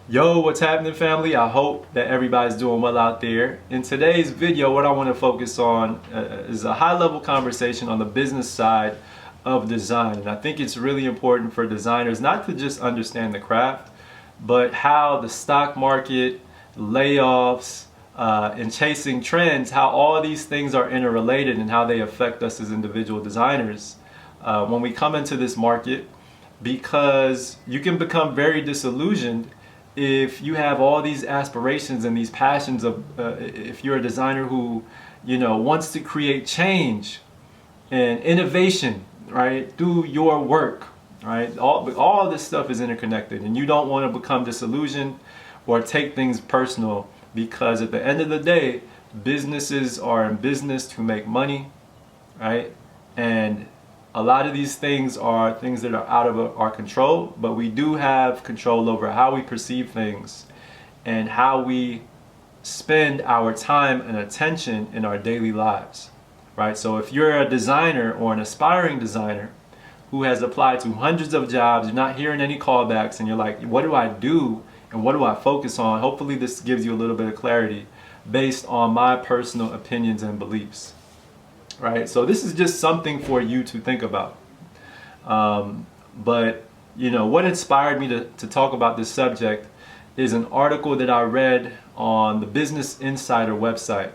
Yo, what's happening, family? I hope that everybody's doing well out there. In today's video, what I want to focus on is a high-level conversation on the business side of design. And I think it's really important for designers not to just understand the craft, but how the stock market, layoffs, and chasing trends, how all these things are interrelated and how they affect us as individual designers when we come into this market, because you can become very disillusioned if you have all these aspirations and these passions of if you're a designer who wants to create change and innovation, right, through your work, right? All this stuff is interconnected, and you don't want to become disillusioned or take things personal, because at the end of the day, businesses are in business to make money, right? And a lot of these things are things that are out of our control, but we do have control over how we perceive things and how we spend our time and attention in our daily lives, right? So if you're a designer or an aspiring designer who has applied to hundreds of jobs, you're not hearing any callbacks, and you're like, what do I do and what do I focus on? Hopefully this gives you a little bit of clarity based on my personal opinions and beliefs. Right, so this is just something for you to think about. But what inspired me to talk about this subject is an article that I read on the Business Insider website,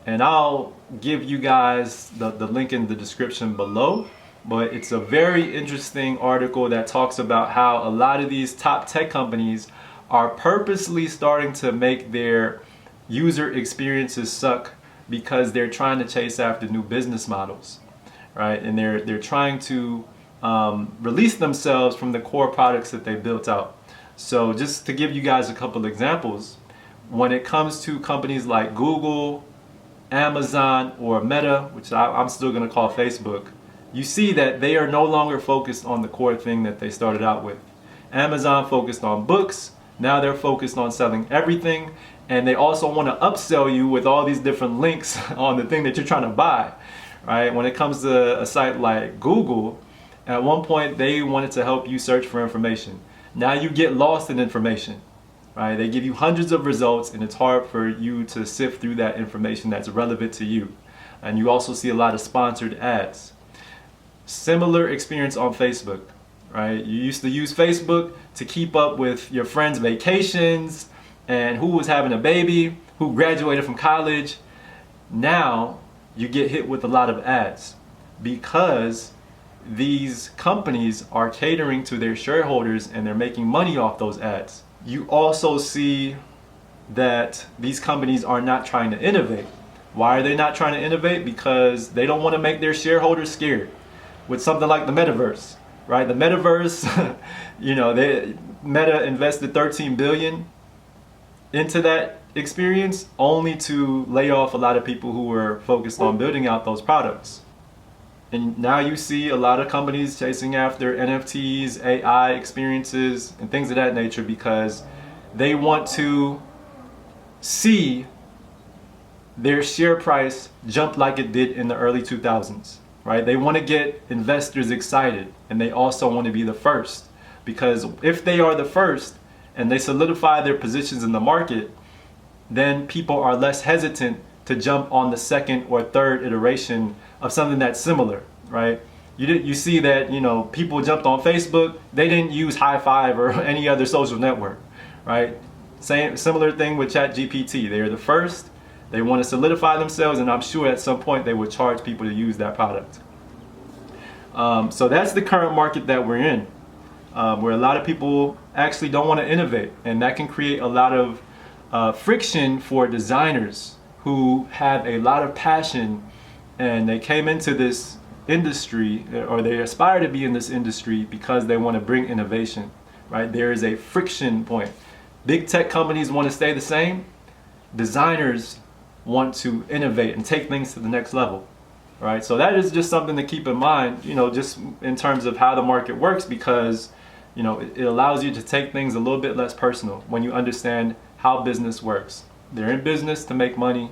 and I'll give you guys the link in the description below. But it's a very interesting article that talks about how a lot of these top tech companies are purposely starting to make their user experiences suck, because they're trying to chase after new business models, right? And they're trying to release themselves from the core products that they built out. So just to give you guys a couple examples, when it comes to companies like Google, Amazon, or Meta, which I'm still going to call Facebook, you see that they are no longer focused on the core thing that they started out with. Amazon focused on books. Now they're focused on selling everything, and they also want to upsell you with all these different links on the thing that you're trying to buy, right? When it comes to a site like Google, at one point they wanted to help you search for information. Now you get lost in information, right? They give you hundreds of results, and it's hard for you to sift through that information that's relevant to you. And you also see a lot of sponsored ads. Similar experience on Facebook. Right? You used to use Facebook to keep up with your friends' vacations and who was having a baby, who graduated from college. Now you get hit with a lot of ads because these companies are catering to their shareholders and they're making money off those ads. You also see that these companies are not trying to innovate. Why are they not trying to innovate? Because they don't want to make their shareholders scared with something like the metaverse. Right, the metaverse, Meta invested $13 billion into that experience, only to lay off a lot of people who were focused on building out those products. And now you see a lot of companies chasing after NFTs, AI experiences, and things of that nature, because they want to see their share price jump like it did in the early 2000s. Right? They want to get investors excited, and they also want to be the first, because if they are the first and they solidify their positions in the market, then people are less hesitant to jump on the second or third iteration of something that's similar, right? You see that people jumped on Facebook, they didn't use High Five or any other social network, right? Similar thing with ChatGPT. They're the first. They want to solidify themselves, and I'm sure at some point they would charge people to use that product. So that's the current market that we're in, where a lot of people actually don't want to innovate, and that can create a lot of friction for designers who have a lot of passion, and they came into this industry, or they aspire to be in this industry because they want to bring innovation, right? There is a friction point. Big tech companies want to stay the same. Designers want to innovate and take things to the next level, right? So that is just something to keep in mind, just in terms of how the market works, because it allows you to take things a little bit less personal when you understand how business works. They're in business to make money,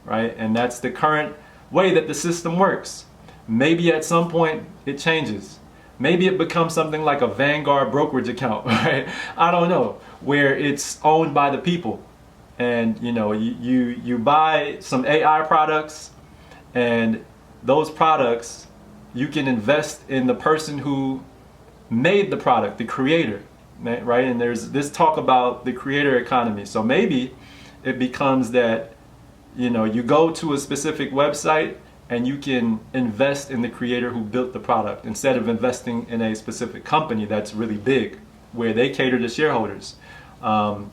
right? And that's the current way that the system works. Maybe at some point it changes, Maybe it becomes something like a Vanguard brokerage account, right? I don't know, where it's owned by the people. And you buy some AI products, and those products, you can invest in the person who made the product, the creator, right? And there's this talk about the creator economy. So maybe it becomes that you go to a specific website and you can invest in the creator who built the product instead of investing in a specific company that's really big where they cater to shareholders. So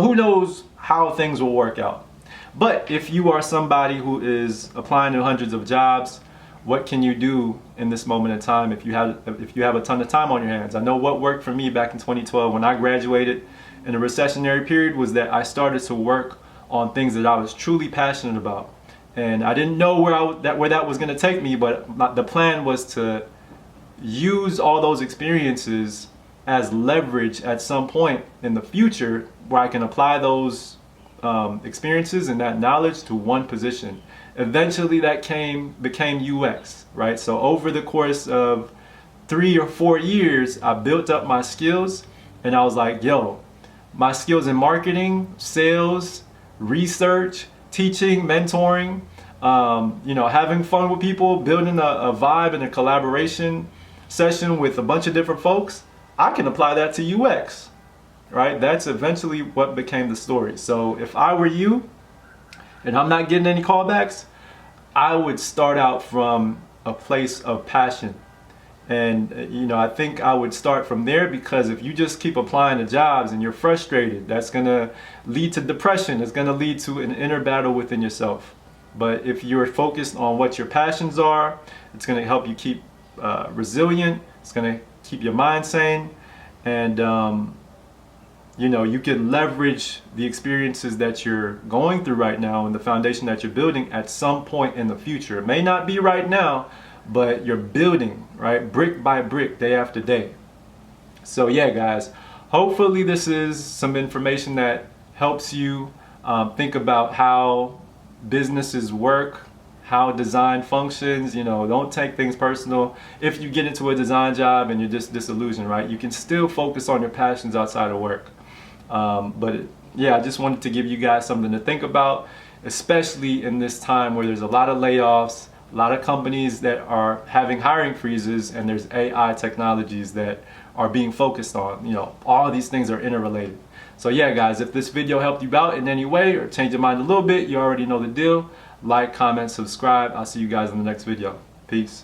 who knows how things will work out. But if you are somebody who is applying to hundreds of jobs, what can you do in this moment in time if you have a ton of time on your hands? I know what worked for me back in 2012 when I graduated in a recessionary period was that I started to work on things that I was truly passionate about. And I didn't know where that was going to take me, but the plan was to use all those experiences as leverage at some point in the future where I can apply those experiences and that knowledge to one position. Eventually that became UX, right? So over the course of 3 or 4 years, I built up my skills, and I was like, yo, my skills in marketing, sales, research, teaching, mentoring, having fun with people, building a vibe and a collaboration session with a bunch of different folks, I can apply that to UX, right? That's eventually what became the story. So if I were you and I'm not getting any callbacks, I would start out from a place of passion. And I think I would start from there, because if you just keep applying to jobs and you're frustrated, that's going to lead to depression. It's going to lead to an inner battle within yourself. But if you're focused on what your passions are, it's going to help you keep resilient. It's going to keep your mind sane. And you can leverage the experiences that you're going through right now and the foundation that you're building at some point in the future. It may not be right now, but you're building, right, brick by brick, day after day. So yeah, guys, hopefully this is some information that helps you think about how businesses work, how design functions. Don't take things personal. If you get into a design job and you're just disillusioned, right, you can still focus on your passions outside of work. I just wanted to give you guys something to think about, especially in this time where there's a lot of layoffs, a lot of companies that are having hiring freezes, and there's AI technologies that are being focused on. All of these things are interrelated. So yeah, guys, if this video helped you out in any way or changed your mind a little bit, you already know the deal. Like, comment, subscribe. I'll see you guys in the next video. Peace.